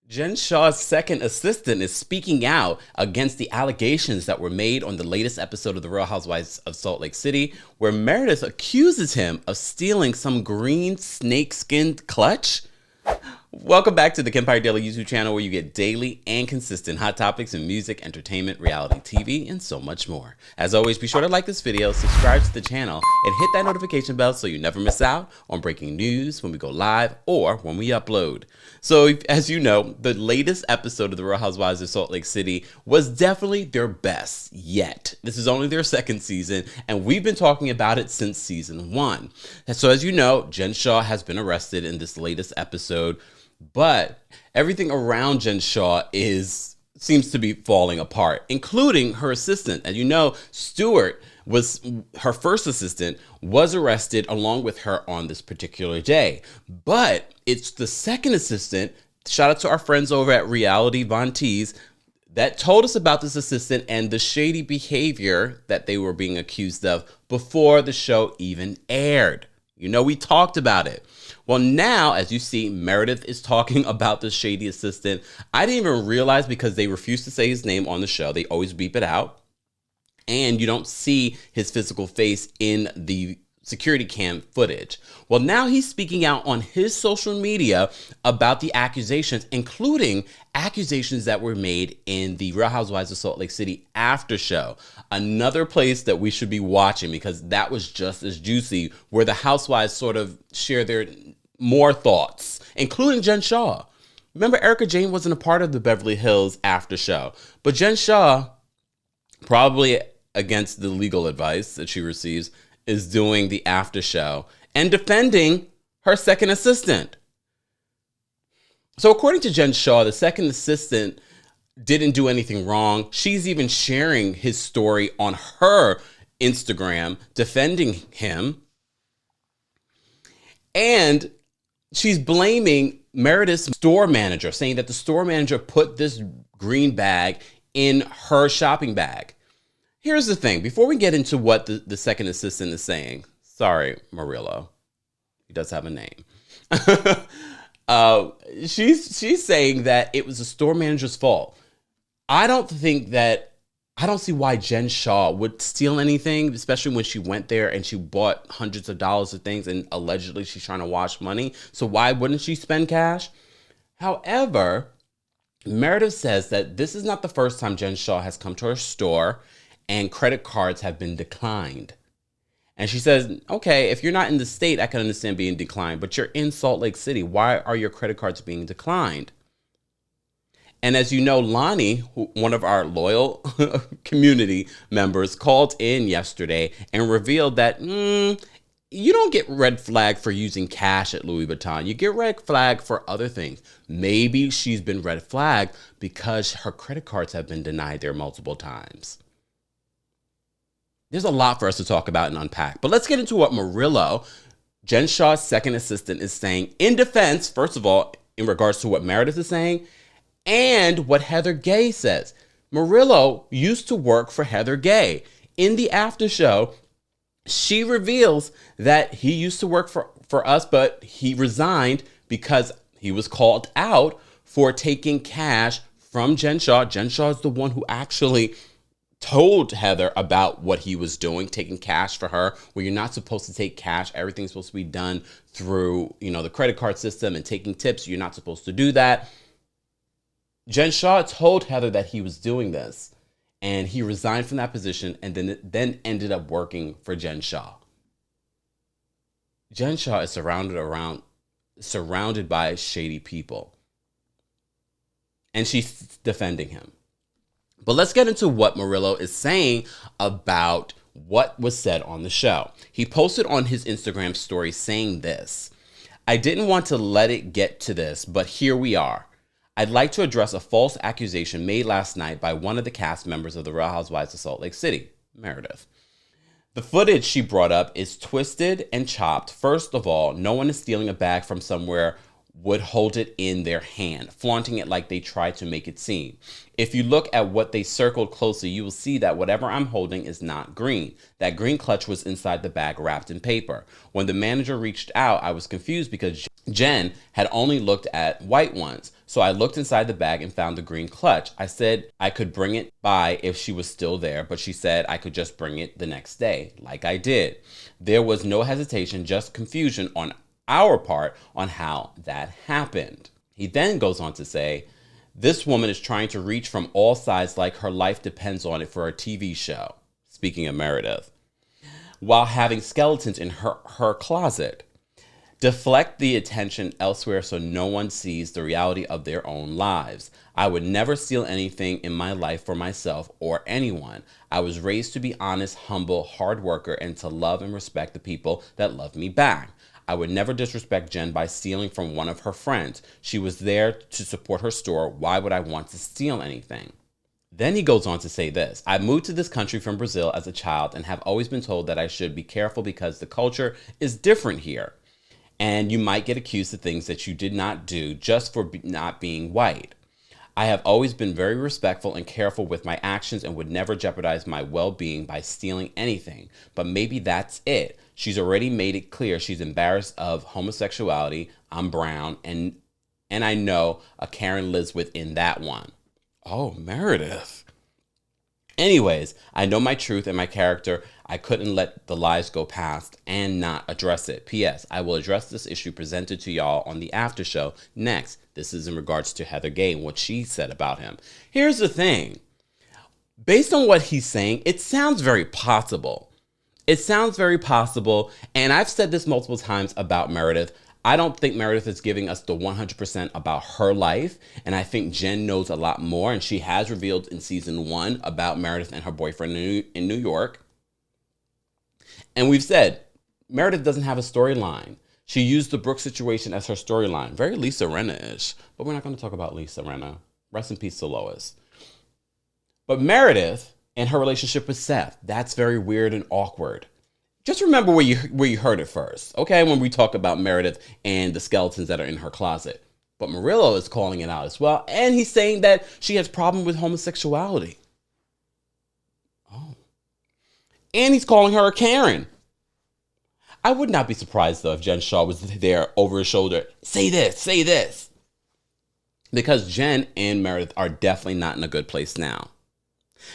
Jen Shah's second assistant is speaking out against the allegations that were made on the latest episode of The Real Housewives of Salt Lake City, where Meredith accuses him of stealing some green snakeskin clutch. Welcome back to the Kempire Daily YouTube channel, where you get daily and consistent hot topics in music, entertainment, reality TV, and so much more. As always, be sure to like this video, subscribe to the channel, and hit that notification bell so you never miss out on breaking news when we go live or when we upload. So, as you know, the latest episode of The Real Housewives of Salt Lake City was definitely their best yet. This is only their second season, and we've been talking about it since season 1. So, as you know, Jen Shah has been arrested in this latest episode, but everything around Jen Shah seems to be falling apart, including her assistant. As you know, Stuart was her first assistant, was arrested along with her on this particular day. But it's the second assistant, shout out to our friends over at Reality Von Tees, that told us about this assistant and the shady behavior that they were being accused of before the show even aired. You know, we talked about it. Well, now, as you see, Meredith is talking about the shady assistant. I didn't even realize, because they refuse to say his name on the show. They always beep it out. And you don't see his physical face in the security cam footage. Well, now he's speaking out on his social media about the accusations, including accusations that were made in the Real Housewives of Salt Lake City after show. Another place that we should be watching, because that was just as juicy, where the housewives sort of share their more thoughts, including Jen Shah. Remember, Erica Jane wasn't a part of the Beverly Hills after show, but Jen Shah, probably against the legal advice that she receives, is doing the after show and defending her second assistant. So according to Jen Shah, the second assistant didn't do anything wrong. She's even sharing his story on her Instagram, defending him. And she's blaming Meredith's store manager, saying that the store manager put this green bag in her shopping bag. Here's the thing. Before we get into what the second assistant is saying, sorry, Murillo, he does have a name. She's saying that it was the store manager's fault. I don't see why Jen Shah would steal anything, especially when she went there and she bought hundreds of dollars of things and allegedly she's trying to wash money. So why wouldn't she spend cash? However, Meredith says that this is not the first time Jen Shah has come to her store and credit cards have been declined. And she says, okay, if you're not in the state, I can understand being declined, but you're in Salt Lake City. Why are your credit cards being declined? And as you know, Lonnie, one of our loyal community members, called in yesterday and revealed that you don't get red flag for using cash at Louis Vuitton. You get red flag for other things. Maybe she's been red flagged because her credit cards have been denied there multiple times. There's a lot for us to talk about and unpack. But let's get into what Murillo, Jen Shah's second assistant, is saying in defense, first of all, in regards to what Meredith is saying, and what Heather Gay says. Murillo used to work for Heather Gay. In the after show, she reveals that he used to work for us, but he resigned because he was called out for taking cash from Jen Shah. Jen Shah is the one who actually told Heather about what he was doing, taking cash for her, where you're not supposed to take cash. Everything's supposed to be done through, the credit card system, and taking tips. You're not supposed to do that. Jen Shah told Heather that he was doing this, and he resigned from that position and then ended up working for Jen Shah. Jen Shah is surrounded by shady people, and she's defending him. But let's get into what Murillo is saying about what was said on the show. He posted on his Instagram story saying this: I didn't want to let it get to this, but here we are. I'd like to address a false accusation made last night by one of the cast members of The Real Housewives of Salt Lake City, Meredith. The footage she brought up is twisted and chopped. First of all, no one is stealing a bag from somewhere would hold it in their hand, flaunting it like they tried to make it seem. If you look at what they circled closely, you will see that whatever I'm holding is not green. That green clutch was inside the bag wrapped in paper. When the manager reached out, I was confused because Jen had only looked at white ones. So I looked inside the bag and found the green clutch. I said I could bring it by if she was still there, but she said I could just bring it the next day, like I did. There was no hesitation, just confusion on our part on how that happened. He then goes on to say, this woman is trying to reach from all sides like her life depends on it for a TV show. Speaking of Meredith. While having skeletons in her closet. Deflect the attention elsewhere so no one sees the reality of their own lives. I would never steal anything in my life for myself or anyone. I was raised to be honest, humble, hard worker, and to love and respect the people that love me back. I would never disrespect Jen by stealing from one of her friends. She was there to support her store. Why would I want to steal anything? Then he goes on to say this. I moved to this country from Brazil as a child and have always been told that I should be careful because the culture is different here. And you might get accused of things that you did not do just for not being white. I have always been very respectful and careful with my actions and would never jeopardize my well-being by stealing anything. But maybe that's it. She's already made it clear she's embarrassed of homosexuality. I'm brown, and I know a Karen lives within that one. Oh, Meredith. Anyways, I know my truth and my character. I couldn't let the lies go past and not address it. P.S. I will address this issue presented to y'all on the after show next. This is in regards to Heather Gay and what she said about him. Here's the thing. Based on what he's saying, it sounds very possible. It sounds very possible. And I've said this multiple times about Meredith. I don't think Meredith is giving us the 100% about her life. And I think Jen knows a lot more. And she has revealed in season 1 about Meredith and her boyfriend in New York. And we've said Meredith doesn't have a storyline. She used the Brooke situation as her storyline. Very Lisa Rinna-ish. But we're not going to talk about Lisa Rinna. Rest in peace to Lois. But Meredith and her relationship with Seth, that's very weird and awkward. Just remember where you heard it first, okay? When we talk about Meredith and the skeletons that are in her closet. But Murillo is calling it out as well. And he's saying that she has problem with homosexuality. Oh. And he's calling her a Karen. I would not be surprised, though, if Jen Shah was there over his shoulder. Say this, say this. Because Jen and Meredith are definitely not in a good place now.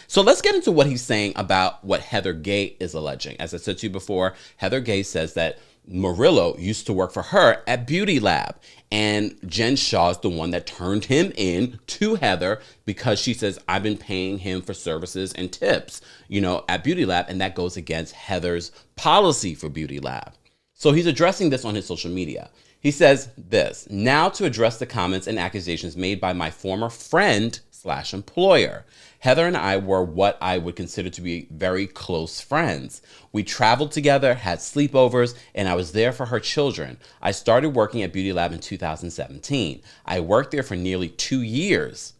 So let's get into what he's saying about what Heather Gay is alleging. As I said to you before, Heather Gay says that Murillo used to work for her at Beauty Lab. And Jen Shah is the one that turned him in to Heather because she says, I've been paying him for services and tips, at Beauty Lab. And that goes against Heather's policy for Beauty Lab. So he's addressing this on his social media. He says this, now to address the comments and accusations made by my former friend/employer. Heather and I were what I would consider to be very close friends. We traveled together, had sleepovers, and I was there for her children. I started working at Beauty Lab in 2017. I worked there for nearly 2 years.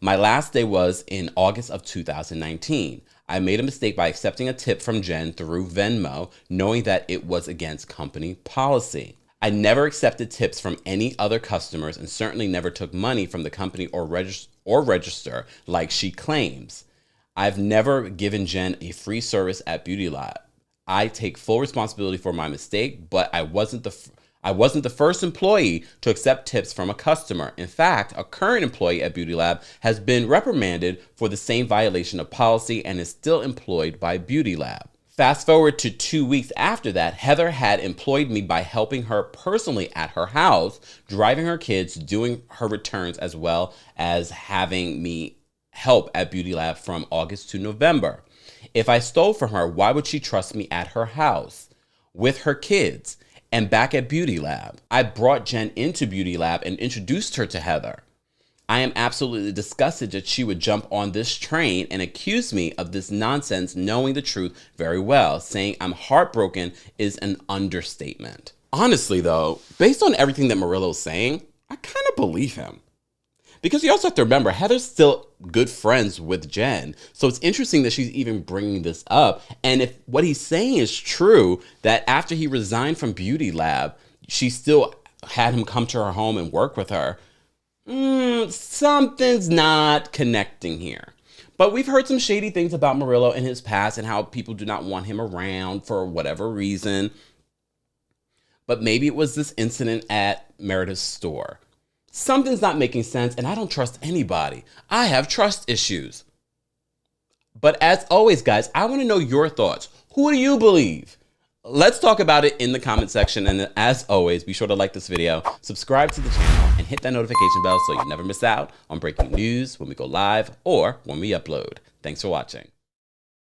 My last day was in August of 2019. I made a mistake by accepting a tip from Jen through Venmo, knowing that it was against company policy. I never accepted tips from any other customers and certainly never took money from the company or register like she claims. I've never given Jen a free service at Beauty Lab. I take full responsibility for my mistake, but I wasn't the first employee to accept tips from a customer. In fact, a current employee at Beauty Lab has been reprimanded for the same violation of policy and is still employed by Beauty Lab. Fast forward to 2 weeks after that, Heather had employed me by helping her personally at her house, driving her kids, doing her returns, as well as having me help at Beauty Lab from August to November. If I stole from her, why would she trust me at her house with her kids and back at Beauty Lab? I brought Jen into Beauty Lab and introduced her to Heather. I am absolutely disgusted that she would jump on this train and accuse me of this nonsense, knowing the truth very well. Saying I'm heartbroken is an understatement. Honestly, though, based on everything that Murillo's saying, I kind of believe him. Because you also have to remember, Heather's still good friends with Jen. So it's interesting that she's even bringing this up. And if what he's saying is true, that after he resigned from Beauty Lab, she still had him come to her home and work with her. Something's not connecting here. But we've heard some shady things about Murillo in his past and how people do not want him around for whatever reason. But maybe it was this incident at Meredith's store. Something's not making sense, and I don't trust anybody. I have trust issues. But as always, guys, I want to know your thoughts. Who do you believe? Let's talk about it in the comment section. And as always, be sure to like this video, subscribe to the channel, and hit that notification bell so you never miss out on breaking news when we go live or when we upload. Thanks for watching.